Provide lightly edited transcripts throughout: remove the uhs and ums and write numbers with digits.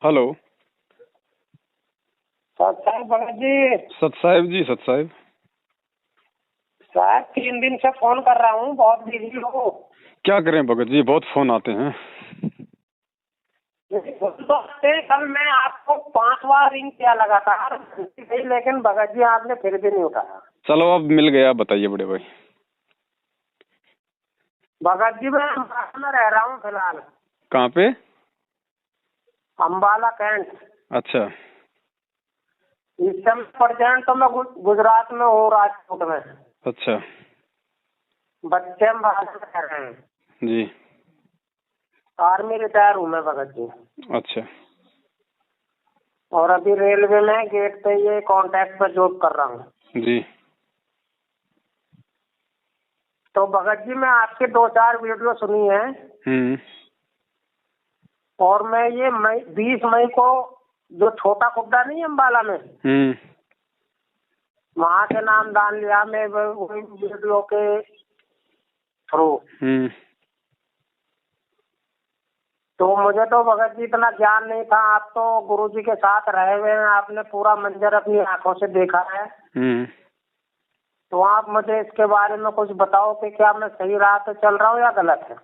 Hello. सत साहब भगत जी। सत साहिब जी, सत साहिब। साहब 3 दिन से फोन कर रहा हूँ, बहुत बिजी हो। क्या करें भगत जी, बहुत फोन आते हैं। कल मैं आपको 5 बार रिंग किया लगातार, लेकिन भगत जी आपने फिर भी नहीं उठाया। चलो अब मिल गया, बताइए बड़े भाई। भगत जी मैं अम्बाला में रह रहा हूँ फिलहाल। कहाँ पे? अम्बाला कैंट। अच्छा। इस समय प्रेजेंट तो मैं गुजरात में हूँ, राजकोट में। अच्छा बच्चे अम्बाला में रह रहे हैं जी। आर्मी रिटायर हूँ मैं भगत जी। अच्छा और अभी रेलवे में गेट पे ये कॉन्ट्रैक्ट पे जॉब कर रहा हूँ जी। तो भगत जी मैं आपके 2-4 वीडियो सुनी है। और मैं ये 20 मई को जो छोटा खुड्डा नहीं है अम्बाला में, वहाँ से नाम दान लिया मैं वही वीडियो के थ्रू। तो मुझे तो भगत जी इतना ज्ञान नहीं था, आप तो गुरुजी के साथ रहे हुए हैं, आपने पूरा मंजर अपनी आंखों से देखा है। तो आप मुझे इसके बारे में कुछ बताओ कि क्या मैं सही राह पे चल रहा हूँ या गलत है।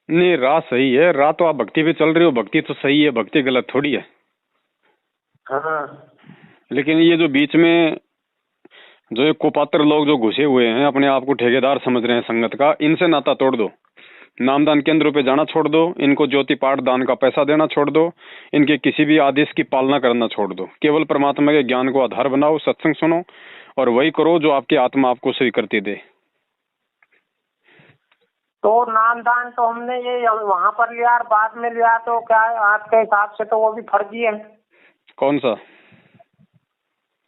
नहीं, राह सही है। राह तो आप भक्ति पे चल रहे हो, भक्ति तो सही है, भक्ति गलत थोड़ी है। हाँ। लेकिन ये जो बीच में जो ये कुपात्र लोग जो घुसे हुए हैं, अपने आप को ठेकेदार समझ रहे हैं संगत का, इनसे नाता तोड़ दो। नामदान केंद्रों पे जाना छोड़ दो, इनको ज्योति पाठ दान का पैसा देना छोड़ दो, इनके किसी भी आदेश की पालना करना छोड़ दो। केवल परमात्मा के ज्ञान को आधार बनाओ, सत्संग सुनो और वही करो जो आपकी आत्मा आपको स्वीकृति दे। तो नामदान तो हमने ये वहाँ पर लिया और बाद में लिया, तो क्या आपके हिसाब से तो वो भी फर्जी है? कौन सा?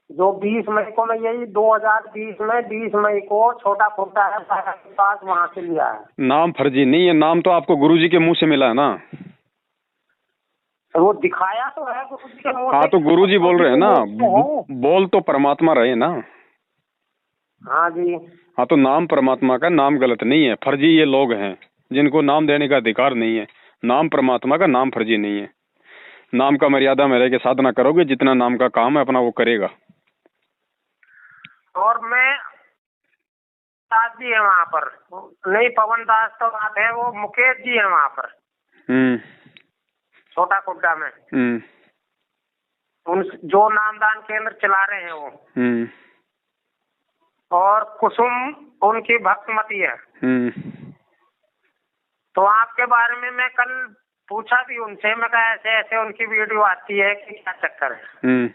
जो 20 मई को मैं यही 2020 में 20 मई को छोटा खुड्डा है के पास, वहाँ से लिया है। नाम फर्जी नहीं है, नाम तो आपको गुरुजी के मुंह से मिला है ना। वो दिखाया तो है गुरुजी के मुंह से। हाँ तो गुरुजी बोल रहे हैं ना, बोल तो परमात्मा रहे ना। हाँ जी। हाँ तो नाम परमात्मा का, नाम गलत नहीं है। फर्जी ये लोग हैं जिनको नाम देने का अधिकार नहीं है। नाम परमात्मा का, नाम फर्जी नहीं है। नाम का मर्यादा में रह के साधना करोगे, जितना नाम का काम है अपना वो करेगा। और मैं दास जी है वहाँ पर, नहीं पवन दास तो बात है, वो मुकेश जी है वहाँ पर छोटा खुड्डा में। उन जो नामदान केंद्र चला रहे हैं वो। और कुसुम उनकी भक्तमती है। तो आपके बारे में मैं कल पूछा भी उनसे, मैं कहा ऐसे ऐसे उनकी वीडियो आती है कि क्या चक्कर है।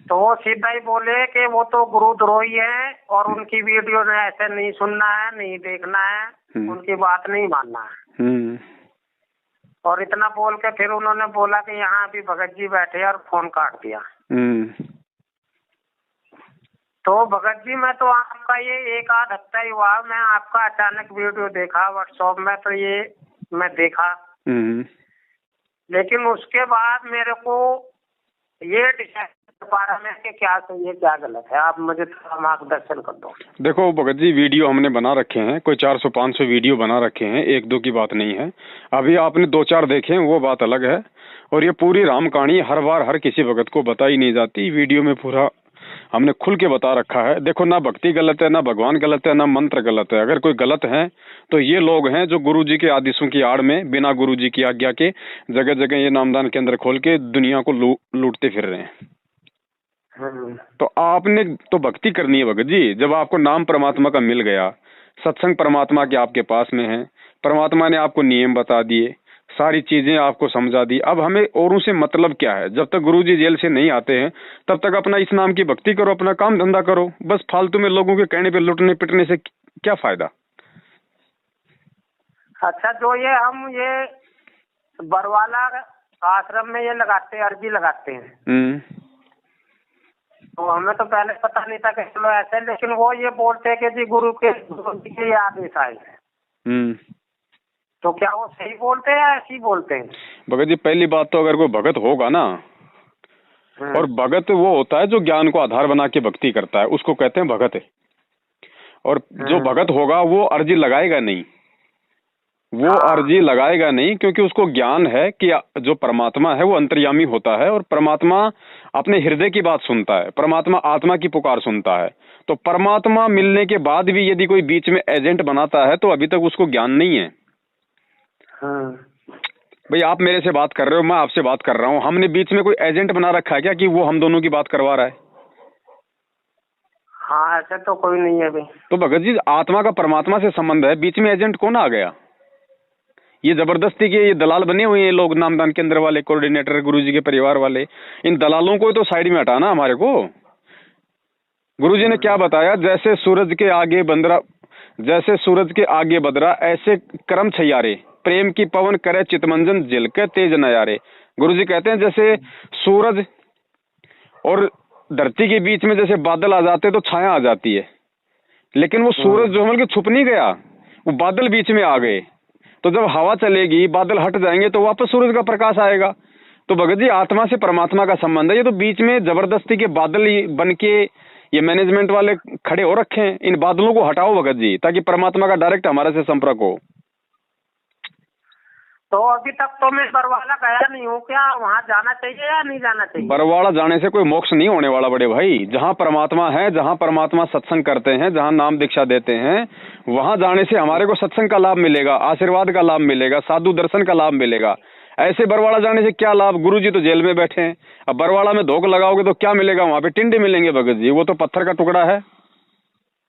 तो वो सीधा ही बोले कि वो तो गुरुद्रोही है और उनकी वीडियो ने ऐसे नहीं सुनना है, नहीं देखना है, उनकी बात नहीं मानना है। और इतना बोल के फिर उन्होंने बोला कि यहाँ अभी भगत जी बैठे और फोन काट दिया। तो भगत जी मैं तो आपका ये 1-8 हफ्ता ही हुआ, मैं आपका अचानक वीडियो देखा व्हाट्सएप में, तो ये मैं देखा। लेकिन उसके बाद मेरे को ये डिसाइड कर पा रहा मैं कि क्या सही है क्या गलत है, आप मुझे थोड़ा मार्गदर्शन कर दो। देखो भगत जी, वीडियो हमने बना रखे हैं, कोई 400-500 वीडियो बना रखे हैं, 1-2 की बात नहीं है। अभी आपने 2-4 देखे वो बात अलग है। और ये पूरी राम कहानी हर बार हर किसी भगत को बताई नहीं जाती। वीडियो में पूरा हमने खुल के बता रखा है। देखो, ना भक्ति गलत है, ना भगवान गलत है, ना मंत्र गलत है। अगर कोई गलत है तो ये लोग हैं जो गुरुजी के आदेशों की आड़ में बिना गुरुजी की आज्ञा के जगह जगह ये नामदान केंद्र खोल के दुनिया को लूटते फिर रहे हैं। तो आपने तो भक्ति करनी है भगत जी। जब आपको नाम परमात्मा का मिल गया, सत्संग परमात्मा के आपके पास में है, परमात्मा ने आपको नियम बता दिए, सारी चीजें आपको समझा दी, अब हमें औरों से मतलब क्या है? जब तक गुरुजी जेल से नहीं आते हैं तब तक अपना इस नाम की भक्ति करो, अपना काम धंधा करो। बस फालतू में लोगों के कहने पे लुटने पिटने से क्या फायदा? अच्छा, जो ये हम ये बरवाला आश्रम में ये लगाते हैं, अर्जी लगाते हैं, तो हमें तो पहले पता नहीं था कि चलो ऐसे, लेकिन वो ये बोलते हैं कि जी गुरु जी के ये आदेश आए हैं। तो क्या वो सही बोलते हैं या ऐसे ही बोलते हैं? भगत जी, पहली बात तो अगर कोई भगत होगा ना, और भगत वो होता है जो ज्ञान को आधार बना के भक्ति करता है, उसको कहते हैं भगत है। और जो भगत होगा वो अर्जी लगाएगा नहीं। वो अर्जी लगाएगा नहीं, क्योंकि उसको ज्ञान है कि जो परमात्मा है वो अंतर्यामी होता है और परमात्मा अपने हृदय की बात सुनता है, परमात्मा आत्मा की पुकार सुनता है। तो परमात्मा मिलने के बाद भी यदि कोई बीच में एजेंट बनाता है तो अभी तक उसको ज्ञान नहीं है। भाई आप मेरे से बात कर रहे हो, मैं आपसे बात कर रहा हूँ, हमने बीच में कोई एजेंट बना रखा है क्या कि वो हम दोनों की बात करवा रहा है? हाँ, ऐसे तो कोई नहीं है भाई। तो भगत जी आत्मा का परमात्मा से संबंध है, बीच में एजेंट कौन आ गया? ये जबरदस्ती के ये दलाल बने हुए हैं लोग, नामदान केंद्र वाले, कोऑर्डिनेटर, गुरुजी के परिवार वाले। इन दलालों को तो साइड में हटाना हमारे को। गुरुजी ने क्या बताया, जैसे सूरज के आगे बंदरा, जैसे सूरज के आगे बदरा, ऐसे कर्म छैयारे, प्रेम की पवन करे चितमंजन जिल के तेज नयारे। गुरुजी कहते हैं जैसे सूरज और धरती के बीच में जैसे बादल आ जाते तो छाया आ जाती है, लेकिन वो सूरज जो है छुप नहीं गया, वो बादल बीच में आ गए। तो जब हवा चलेगी, बादल हट जाएंगे तो वापस सूरज का प्रकाश आएगा। तो भगत जी आत्मा से परमात्मा का संबंध है। ये तो बीच में जबरदस्ती के बादल बन के ये मैनेजमेंट वाले खड़े हो रखे हैं। इन बादलों को हटाओ भगत जी, ताकि परमात्मा का डायरेक्ट हमारे से संपर्क हो। तो अभी तक तो मैं बरवाला गया नहीं हूँ, क्या वहाँ जाना चाहिए या नहीं जाना चाहिए? बरवाला जाने से कोई मोक्ष नहीं होने वाला बड़े भाई। जहाँ परमात्मा है, जहाँ परमात्मा सत्संग करते हैं, जहाँ नाम दीक्षा देते हैं, वहाँ जाने से हमारे को सत्संग का लाभ मिलेगा, आशीर्वाद का लाभ मिलेगा, साधु दर्शन का लाभ मिलेगा। ऐसे बरवाड़ा जाने से क्या लाभ? गुरुजी तो जेल में बैठे हैं, अब बरवाड़ा में धोख लगाओगे तो क्या मिलेगा? वहाँ पे टिंडे मिलेंगे भगत जी। वो तो पत्थर का टुकड़ा है।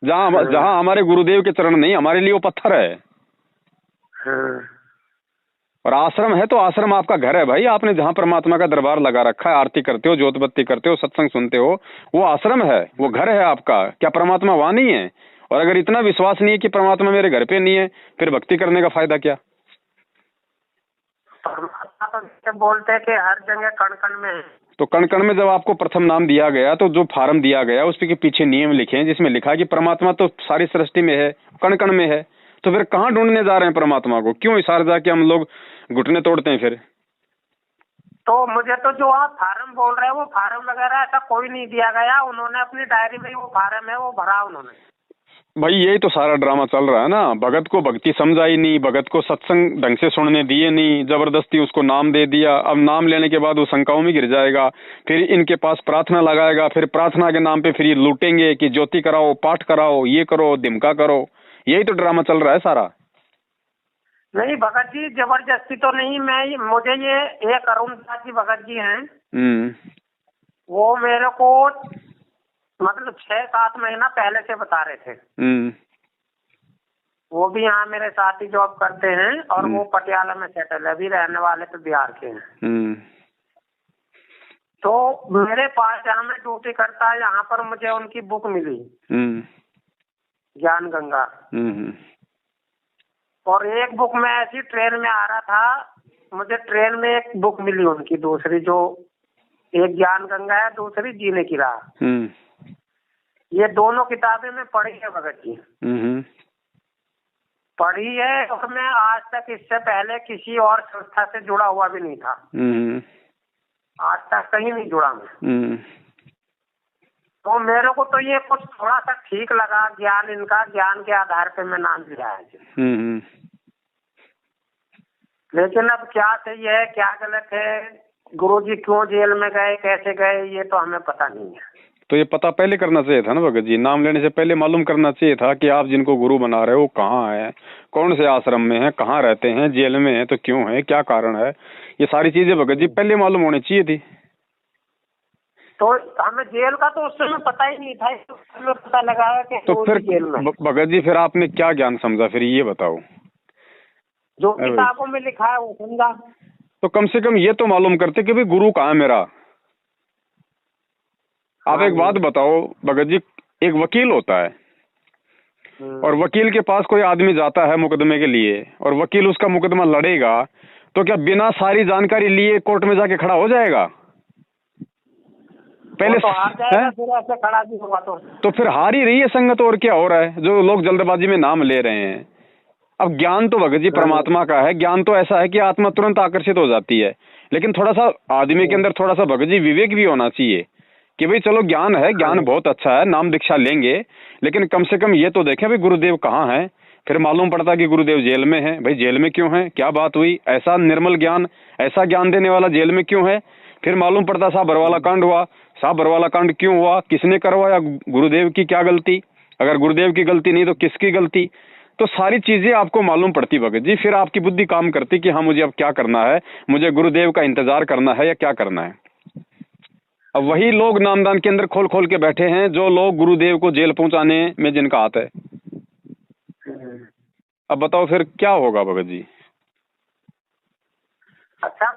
जहाँ हमारे गुरुदेव के चरण नहीं, हमारे लिए वो पत्थर है। और आश्रम है तो आश्रम आपका घर है भाई। आपने जहाँ परमात्मा का दरबार लगा रखा है, आरती करते हो, ज्योत बत्ती करते हो, सत्संग सुनते हो, वो आश्रम है, वो घर है आपका। क्या परमात्मा वहाँ नहीं है? और अगर इतना विश्वास नहीं है कि परमात्मा मेरे घर पे नहीं है, फिर भक्ति करने का फायदा क्या? परमात्मा तो बोलते हैं कि हर जगह कण कण में है। तो कण कण में जब आपको प्रथम नाम दिया गया, तो जो फार्म दिया गया उसके पीछे नियम लिखे हैं, जिसमें लिखा है कि परमात्मा तो सारी सृष्टि में है, कण कण में है। तो फिर कहाँ ढूंढने जा रहे हैं परमात्मा को? क्यों इशार जाके हम लोग घुटने तोड़ते हैं फिर? तो मुझे तो जो आप फार्म बोल रहे हैं वो फार्म वगैरह ऐसा कोई नहीं दिया गया। उन्होंने अपनी डायरी में वो फार्म है वो भरा उन्होंने। भाई यही तो सारा ड्रामा चल रहा है ना। भगत को भक्ति समझाई नहीं, भगत को सत्संग ढंग से सुनने दिए नहीं, जबरदस्ती उसको नाम दे दिया। अब नाम लेने के बाद वो शंकाओं में गिर जाएगा, फिर इनके पास प्रार्थना लगाएगा, फिर प्रार्थना के नाम पे फिर ये लूटेंगे कि ज्योति कराओ, पाठ कराओ, ये करो, दिमका करो। यही तो ड्रामा चल रहा है सारा। नहीं भगत जी, जबरदस्ती तो नहीं। मुझे ये एक अरुणदास जी भगत जी हैं, वो मेरे को मतलब 6-7 महीना पहले से बता रहे थे। वो भी यहाँ मेरे साथ ही जॉब करते हैं और वो पटियाला में सेटल है, अभी रहने वाले तो बिहार के हैं। तो मेरे पास जहाँ मैं ड्यूटी करता है, यहाँ पर मुझे उनकी बुक मिली, ज्ञान गंगा। और एक बुक में ऐसी ट्रेन में आ रहा था, मुझे ट्रेन में एक बुक मिली उनकी, दूसरी, जो एक ज्ञान गंगा है, दूसरी जीने की राह। ये दोनों किताबें मैं पढ़ी है भगत जी, पढ़ी है। और मैं आज तक इससे पहले किसी और संस्था से जुड़ा हुआ भी नहीं था, आज तक कहीं नहीं जुड़ा मैं। तो मेरे को तो ये कुछ थोड़ा सा ठीक लगा, ज्ञान इनका, ज्ञान के आधार पे मैं नाम लिया है। लेकिन अब क्या सही है क्या गलत है, गुरुजी क्यों जेल में गए, कैसे गए, ये तो हमें पता नहीं है। तो ये पता पहले करना चाहिए था ना भगत जी। नाम लेने से पहले मालूम करना चाहिए था कि आप जिनको गुरु बना रहे हो कहाँ है, कौन से आश्रम में है, कहाँ रहते हैं, जेल में है तो क्यों है, क्या कारण है। ये सारी चीजें भगत जी पहले मालूम होनी चाहिए थी। तो हमें जेल का तो उस समय पता ही नहीं था, इसमें पता लगा कि तो फिर जेल में। भगत जी फिर आपने क्या ज्ञान समझा, फिर ये बताओ। जो किताबों में लिखा है वो समझा। तो कम से कम ये तो मालूम करते कि भाई गुरु कहाँ है मेरा। आप एक बात बताओ भगत जी, एक वकील होता है और वकील के पास कोई आदमी जाता है मुकदमे के लिए, और वकील उसका मुकदमा लड़ेगा, तो क्या बिना सारी जानकारी लिए कोर्ट में जाके खड़ा हो जाएगा? पहले तो हार जाएगा, फिर ऐसे खड़ा भी होगा तो फिर हार ही रही है संगत। और क्या हो रहा है, जो लोग जल्दबाजी में नाम ले रहे हैं। अब ज्ञान तो भगत जी परमात्मा का है, ज्ञान तो ऐसा है कि आत्मा तुरंत आकर्षित हो जाती है, लेकिन थोड़ा सा आदमी के अंदर थोड़ा सा भगत जी विवेक भी होना चाहिए कि भाई चलो ज्ञान है, ज्ञान बहुत अच्छा है, नाम दीक्षा लेंगे, लेकिन कम से कम ये तो देखें भाई गुरुदेव कहाँ है, फिर मालूम पड़ता कि गुरुदेव जेल में है। भाई जेल में क्यों है, क्या बात हुई, ऐसा निर्मल ज्ञान, ऐसा ज्ञान देने वाला जेल में क्यों है। फिर मालूम पड़ता साहब बरवाला कांड हुआ। साहब बरवाला कांड क्यों हुआ, किसने करवाया, गुरुदेव की क्या गलती, अगर गुरुदेव की गलती नहीं तो किसकी गलती। तो सारी चीजें आपको मालूम पड़ती भगत जी। फिर आपकी बुद्धि काम करती कि हाँ मुझे अब क्या करना है, मुझे गुरुदेव का इंतजार करना है या क्या करना है। अब वही लोग नामदान के अंदर खोल खोल के बैठे हैं जो लोग गुरुदेव को जेल पहुंचाने में जिनका हाथ है। अब बताओ फिर क्या होगा भगत जी। अच्छा,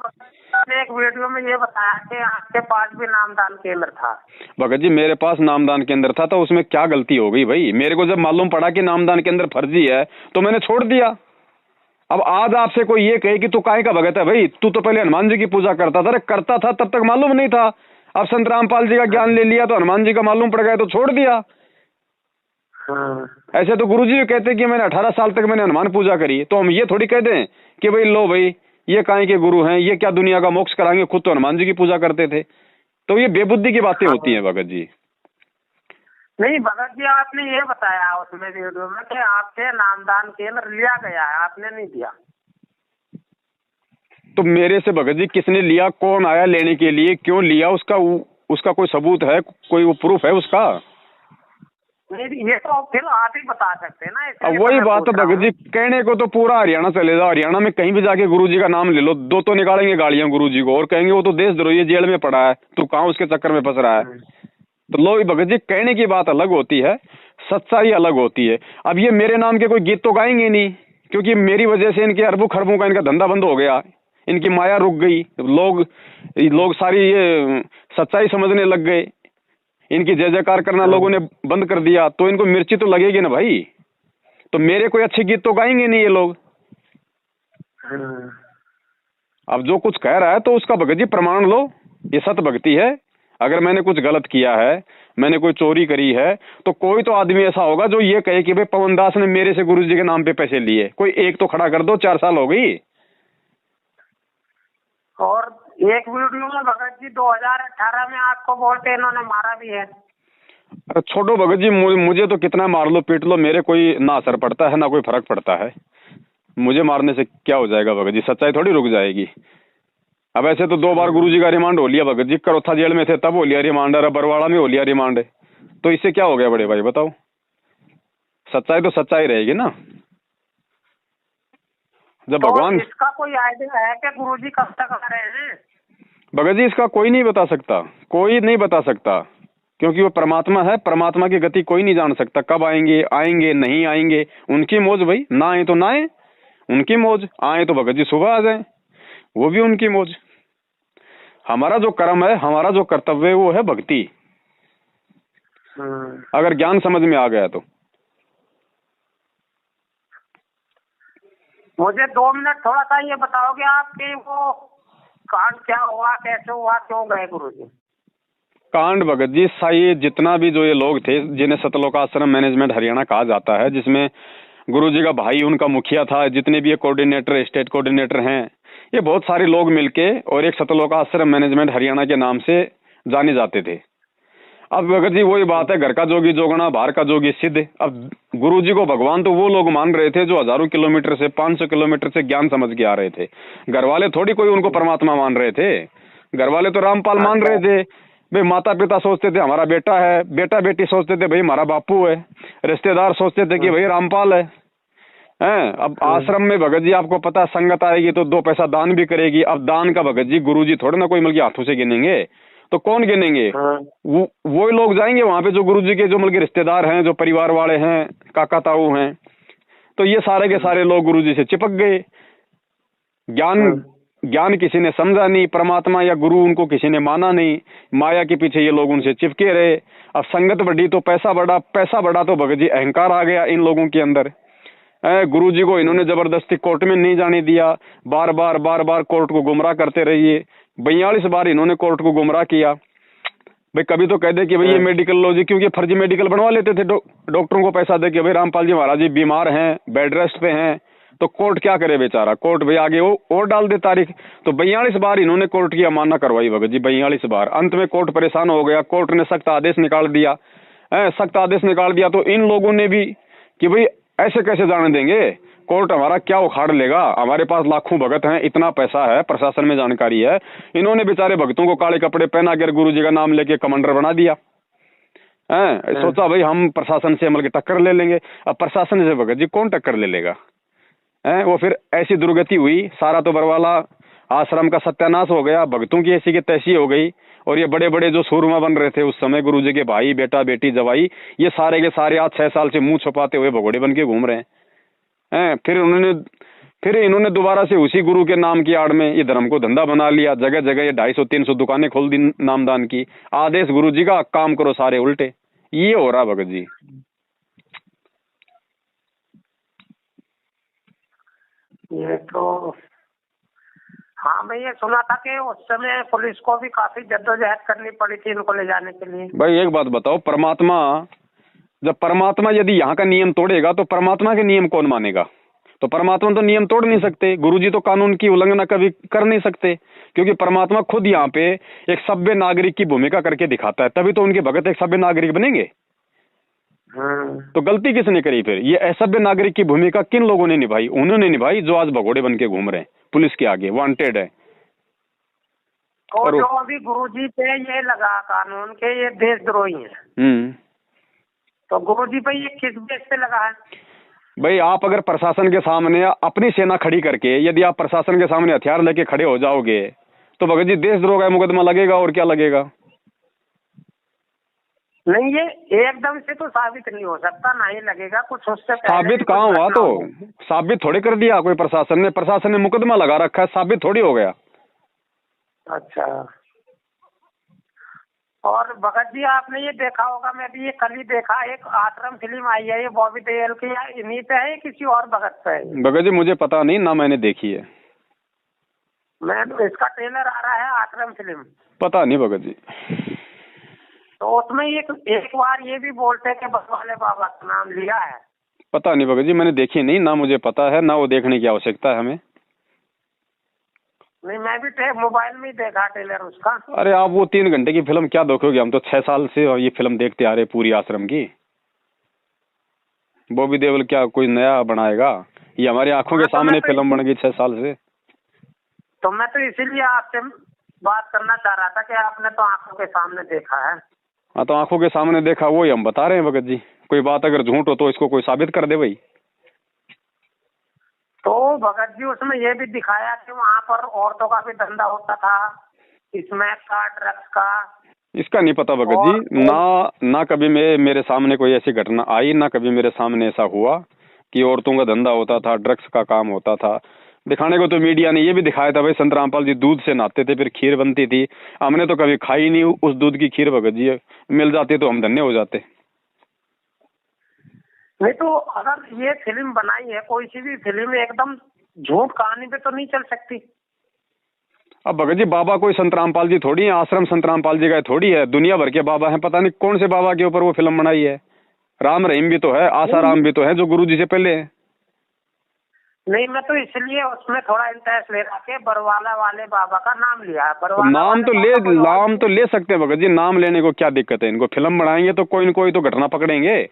आपने एक वीडियो में ये बताया कि आपके पास भी नामदान केंद्र था। भगत जी मेरे पास नामदान केंद्र था, तो उसमें क्या गलती हो गई भाई। मेरे को जब मालूम पड़ा कि नामदान केंद्र फर्जी है तो मैंने छोड़ दिया। अब आज आपसे कोई ये कहे कि तू काहे का भगत है, भाई तू तो पहले हनुमान जी की पूजा करता था। अरे करता था तब तक मालूम नहीं था, अब संत रामपाल जी का ज्ञान ले लिया तो हनुमान जी का मालूम पड़ गया तो छोड़ दिया। ऐसे तो गुरुजी भी कहते कि मैंने 18 साल तक मैंने हनुमान पूजा करी, तो हम ये थोड़ी कह दें कि भाई लो भाई ये काहे के गुरु हैं, ये क्या दुनिया का मोक्ष कराएंगे, खुद तो हनुमान जी की पूजा करते थे। तो ये बेबुद्धि की बातें होती हैं भगत जी। नहीं भगत जी, आपने ये बताया उसमें वीडियो में कि आपसे नामदान केंद्र लिया गया है, आपने नहीं दिया। तो मेरे से भगत जी किसने लिया, कौन आया लेने के लिए, क्यों लिया, उसका कोई सबूत है, कोई वो प्रूफ है उसका? नहीं, ये तो फिर आप ही बता सकते हैं ना। अब वही बात है भगत जी, कहने को तो पूरा हरियाणा चले जाओ, हरियाणा में कहीं भी जाके गुरुजी का नाम ले लो, दो तो निकालेंगे गालियां गुरुजी को और कहेंगे वो तो देशद्रोही जेल में पड़ा है, तू कहाँ उसके चक्कर में फंस रहा है। तो लो भगत जी, कहने की बात अलग होती है, सच्चाई अलग होती है। अब ये मेरे नाम के कोई गीत तो गाएंगे नहीं, क्योंकि मेरी वजह से इनके अरबों खरबों का इनका धंधा बंद हो गया, इनकी माया रुक गई, लोग सारी ये सच्चाई समझने लग गए, इनकी जय जयकार करना लोगों ने बंद कर दिया, तो इनको मिर्ची तो लगेगी ना भाई। तो मेरे कोई अच्छे गीत तो गाएंगे नहीं ये लोग। अब जो कुछ कह रहा है तो उसका भगत जी प्रमाण लो, ये सत भक्ति है। अगर मैंने कुछ गलत किया है, मैंने कोई चोरी करी है, तो कोई तो आदमी ऐसा होगा जो ये कहे कि भाई पवन दास ने मेरे से गुरुजी के नाम पे पैसे लिए। कोई एक तो खड़ा कर दो, 4 साल हो गई। और एक वीडियो में भगत जी 2018 में आपको बोलते इन्होंने मारा भी है। छोड़ो भगत जी, मुझे तो कितना मार लो पीट लो, मेरे कोई ना असर पड़ता है ना कोई फर्क पड़ता है। मुझे मारने से क्या हो जाएगा भगत जी, सच्चाई थोड़ी रुक जाएगी। अब ऐसे तो 2 बार गुरुजी का रिमांड हो लिया भगत जी, करोथा जेल में थे तब हो लिया रिमांड, और बरवाड़ा में हो लिया रिमांड, तो इससे क्या हो गया बड़े भाई बताओ। सच्चाई तो सच्चाई रहेगी ना। जब तो भगवान, इसका कोई आइडिया है कि गुरुजी कब तक आ रहे हैं? भगत जी इसका कोई नहीं बता सकता, कोई नहीं बता सकता, क्योंकि वो परमात्मा है। परमात्मा की गति कोई नहीं जान सकता, कब आएंगे आएंगे नहीं आएंगे उनकी मौज भाई, ना आए तो ना आए उनकी मौज, आए तो भगत जी सुबह आ जाए वो भी उनकी मौज। हमारा जो कर्म है, हमारा जो कर्तव्य है वो है भक्ति, अगर ज्ञान समझ में आ गया तो। मुझे 2 मिनट थोड़ा सा ये बताओगे आप कि वो कांड क्या हुआ, कैसे हुआ, क्यों गए गुरुजी? कांड भगत जी ये जितना भी जो ये लोग थे जिन्हें सतलोक आश्रम मैनेजमेंट हरियाणा कहा जाता है, जिसमें गुरुजी का भाई उनका मुखिया था, जितने भी ये कोऑर्डिनेटर स्टेट कोऑर्डिनेटर हैं, ये बहुत सारे लोग मिलके और एक सतलोक आश्रम मैनेजमेंट हरियाणा के नाम से जाने जाते थे। अब भगत जी वही बात है, घर का जोगी जोगना बाहर का जोगी सिद्ध। अब गुरुजी को भगवान तो वो लोग मान रहे थे जो हजारों किलोमीटर से 500 किलोमीटर से ज्ञान समझ के आ रहे थे। घर वाले थोड़ी कोई उनको परमात्मा मान रहे थे, घर वाले तो रामपाल मान रहे थे। भाई माता पिता सोचते थे हमारा बेटा है, बेटा बेटी सोचते थे भाई हमारा बापू है, रिश्तेदार सोचते थे कि भाई रामपाल है। अब आश्रम में भगत जी आपको पता संगत आएगी तो 2 पैसा दान भी करेगी। अब दान का भगत जी गुरुजी थोड़े ना कोई मिल के हाथों से गिनेंगे, तो कौन गिनेंगे? वो लोग जाएंगे वहां पे जो गुरुजी के जो मिल के रिश्तेदार हैं, जो परिवार वाले हैं, काका ताऊ हैं। तो ये सारे के सारे लोग गुरुजी से चिपक गए। ज्ञान किसी ने समझा नहीं, परमात्मा या गुरु उनको किसी ने माना नहीं, माया के पीछे ये लोग उनसे चिपके रहे। अब संगत बढ़ी तो पैसा बढ़ा तो भगत जी अहंकार आ गया इन लोगों के अंदर। गुरुजी को इन्होंने जबरदस्ती कोर्ट में नहीं जाने दिया, बार बार कोर्ट को गुमराह करते रहिए। 42 बार इन्होंने कोर्ट को गुमराह किया। भाई कभी तो कह दे कि भाई ये मेडिकल लो जी, क्योंकि फर्जी मेडिकल बनवा लेते थे डॉक्टरों को पैसा दे के, भाई रामपाल जी महाराज जी बीमार हैं, बेड रेस्ट पे हैं, तो कोर्ट क्या करे बेचारा, कोर्ट भाई आगे वो और डाल दे तारीख। तो 42 बार इन्होंने कोर्ट की अवमानना करवाई भगत जी, 42 बार। अंत में कोर्ट परेशान हो गया, कोर्ट ने सख्त आदेश निकाल दिया। तो इन लोगों ने भी कि भाई ऐसे कैसे जाने देंगे? कोर्ट हमारा क्या उखाड़ लेगा? हमारे पास लाखों भगत हैं, इतना पैसा है, प्रशासन में जानकारी है। इन्होंने बेचारे भक्तों को काले कपड़े पहना कर गुरु जी का नाम लेके कमांडर बना दिया है। सोचा भाई हम प्रशासन से अमल की टक्कर ले लेंगे। अब प्रशासन से भगत जी कौन टक्कर ले लेगा? है वो फिर ऐसी दुर्गति हुई, सारा तो बरवाला आश्रम का सत्यानाश हो गया, भक्तों की ऐसी की तैसी हो गई। और ये बड़े बड़े जो सूरमा बन रहे थे उस समय, गुरु जी के भाई, बेटा, बेटी, जवाई, ये सारे के सारे आज 6 साल से मुंह छुपाते हुए भगोड़े बन के घूम रहे हैं। फिर इन्होंने दोबारा से उसी गुरु के नाम की आड़ में ये धर्म को धंधा बना लिया। जगह जगह ये 250-300 दुकानें खोल दी नामदान की। आदेश गुरु जी का, काम करो सारे उल्टे। ये हो रहा भगत जी। ये तो हाँ, मैं ये सुना था कि उस समय पुलिस को भी काफी जद्दोजहद करनी पड़ी थी इनको ले जाने के लिए। भाई एक बात बताओ, जब परमात्मा यदि यहाँ का नियम तोड़ेगा तो परमात्मा के नियम कौन मानेगा? तो परमात्मा तो नियम तोड़ नहीं सकते, गुरुजी तो कानून की उल्लंघना कभी कर नहीं सकते, क्योंकि परमात्मा खुद यहाँ पे एक सभ्य नागरिक की भूमिका करके दिखाता है, तभी तो उनके भगत एक सभ्य नागरिक बनेंगे। तो गलती किसने करी फिर? ये असभ्य नागरिक की भूमिका किन लोगों ने निभाई? उन्होंने निभाई जो आज भगोड़े बन के घूम रहे हैं, पुलिस के आगे वांटेड है। और जो अभी गुरुजी पे ये लगा कानून के ये देशद्रोही है, तो गुरुजी पे ये किस बेस पे लगा है? भाई आप अगर प्रशासन के सामने अपनी सेना खड़ी करके, यदि आप प्रशासन के सामने हथियार लेके खड़े हो जाओगे तो भगत जी देशद्रोह का मुकदमा लगेगा, और क्या लगेगा? नहीं, ये एकदम से तो साबित नहीं हो सकता, ना ही लगेगा कुछ उससे साबित कहाँ हुआ? तो साबित थोड़ी कर दिया कोई प्रशासन ने मुकदमा लगा रखा है, साबित थोड़ी हो गया। अच्छा, और भगत जी आपने ये देखा होगा, मैं भी ये कल ही देखा, एक आश्रम फिल्म आई है, ये बॉबी देओल की, इन्हीं पे है किसी और भगत पे है? भगत जी मुझे पता नहीं ना, मैंने देखी है। मैं इसका ट्रेलर आ रहा है आश्रम फिल्म, पता नहीं भगत जी। तो उसमें एक बार ये भी बोलते हैं कि बरवाले बाबा का नाम लिया है। पता नहीं भगत जी, मैंने देखी नहीं, ना मुझे पता है, ना वो देखने की आवश्यकता है हमें। नहीं, मैं भी मोबाइल में ही देखा ट्रेलर उसका। अरे आप वो 3 घंटे की फिल्म क्या देखोगे? हम तो 6 साल से ये फिल्म देखते आ रहे पूरी आश्रम की। बॉबी देओल क्या कोई नया बनाएगा? ये हमारी आंखों के सामने फिल्म बन गई 6 साल से। तो मैं तो इसीलिए आपसे बात करना चाह रहा था कि आपने तो आंखों के सामने देखा है। हाँ, तो आंखों के सामने देखा, वो ही हम बता रहे हैं भगत जी। कोई बात अगर झूठ हो तो इसको कोई साबित कर दे भाई। तो भगत जी उसमें ये भी दिखाया कि वहाँ पर औरतों का भी धंधा होता था, स्मैक का, ड्रग्स का। इसका नहीं पता भगत जी, ना कभी मेरे सामने कोई ऐसी घटना आई, ना कभी मेरे सामने ऐसा हुआ कि औरतों का धंधा होता था, ड्रग्स का काम होता था। दिखाने को तो मीडिया ने ये भी दिखाया था भाई, संत रामपाल जी दूध से नहाते थे, फिर खीर बनती थी। हमने तो कभी खाई नहीं उस दूध की खीर भगत जी, मिल जाती तो हम धन्य हो जाते। नहीं तो अगर ये फिल्म बनाई है, कोई सी भी फिल्म एकदम झूठ कहानी पे तो नहीं चल सकती। अब भगत जी बाबा कोई संत रामपाल जी थोड़ी है, आश्रम संत रामपाल जी का थोड़ी है, दुनिया भर के बाबा हैं, पता नहीं कौन से बाबा के ऊपर वो फिल्म बनाई है। राम रहीम भी तो है, आसाराम भी तो है जो गुरु जी से पहले है। नहीं, मैं तो इसलिए उसमें थोड़ा इंटरेस्ट ले रहा कि बरवाला वाले बाबा का नाम लिया है। नाम तो ले सकते हैं भगत जी, नाम लेने को क्या दिक्कत है? इनको फिल्म बनाएंगे तो कोई न कोई तो घटना पकड़ेंगे।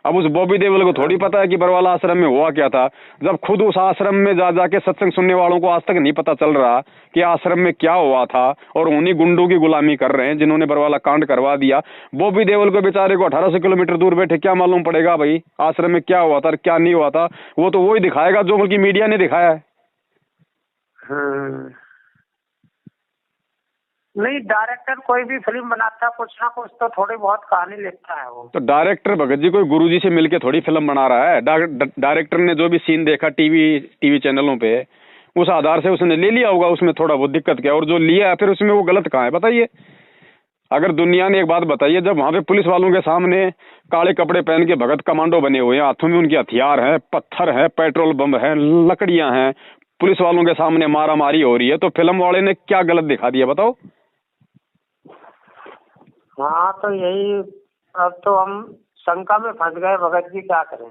अब उस बॉबी देओल को थोड़ी पता है कि बरवाला आश्रम में हुआ क्या था, जब खुद उस आश्रम में जाके सत्संग सुनने वालों को आज तक नहीं पता चल रहा कि आश्रम में क्या हुआ था, और उन्हीं गुंडों की गुलामी कर रहे हैं जिन्होंने बरवाला कांड करवा दिया। बॉबी देओल को बेचारे को 1800 किलोमीटर दूर बैठे क्या मालूम पड़ेगा भाई आश्रम में क्या हुआ था क्या नहीं हुआ था? वो तो वही दिखाएगा जो बल्कि मीडिया ने दिखाया है। नहीं, डायरेक्टर कोई भी फिल्म बनाता कुछ ना कुछ तो थोड़ी बहुत कहानी लिखता है वो। तो डायरेक्टर भगत जी कोई गुरुजी से मिलके थोड़ी फिल्म बना रहा है। डायरेक्टर ने जो भी सीन देखा टीवी चैनलों पे, उस आधार से उसने ले लिया होगा। उसमें थोड़ा बहुत दिक्कत क्या, और जो लिया है फिर उसमें वो गलत कहाँ है बताइए? अगर दुनिया ने एक बात बताइए, जब वहाँ पे पुलिस वालों के सामने काले कपड़े पहन के भगत कमांडो बने हुए हैं, हाथों में उनके हथियार हैं, पत्थर है, पेट्रोल बम है, लकड़ियां हैं, पुलिस वालों के सामने मारा मारी हो रही है, तो फिल्म वाले ने क्या गलत दिखा दिया बताओ? हाँ, तो यही, अब तो हम शंका में फंस गए भगत जी, क्या करें?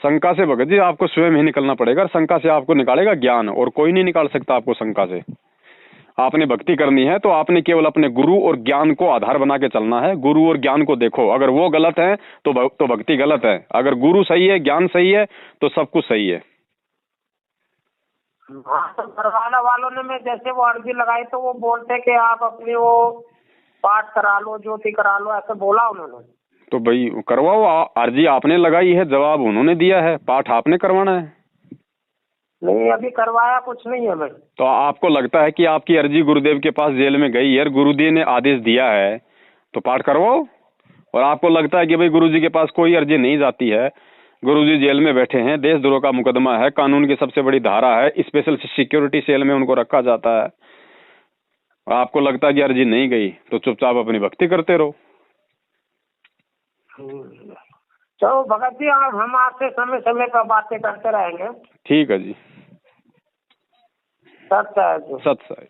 शंका से भगत जी आपको स्वयं ही निकलना पड़ेगा। शंका से आपको निकालेगा ज्ञान, और कोई नहीं निकाल सकता आपको शंका से। आपने भक्ति करनी है तो आपने केवल अपने गुरु और ज्ञान को आधार बना के चलना है। गुरु और ज्ञान को देखो, अगर वो गलत है तो भक्ति गलत है, अगर गुरु सही है, ज्ञान सही है तो सब कुछ सही है। हाँ, तो घरवाला वालों ने मैं जैसे वो अर्जी लगाई तो वो बोलते कि आप अपनी वो पाठ करा लो, ज्योति करा लो, ऐसे बोला उन्होंने। तो भाई करवाओ, अर्जी आपने लगाई है, जवाब उन्होंने दिया है, पाठ आपने करवाना है। नहीं, अभी करवाया कुछ नहीं है मैं। तो आपको लगता है कि आपकी अर्जी गुरुदेव के पास जेल में गई है, गुरुदेव ने आदेश दिया है तो पाठ करवाओ। और आपको लगता है कि भाई गुरुजी के पास कोई अर्जी नहीं जाती है, गुरुजी जेल में बैठे हैं, देशद्रोह का मुकदमा है, कानून की सबसे बड़ी धारा है, स्पेशल सिक्योरिटी सेल में उनको रखा जाता है, आपको लगता है कि अर्जी नहीं गई तो चुपचाप अपनी भक्ति करते रहो। चलो भगत जी, हम आपसे समय समय पर बातें करते रहेंगे। ठीक है जी। सत्य है। सत्य है।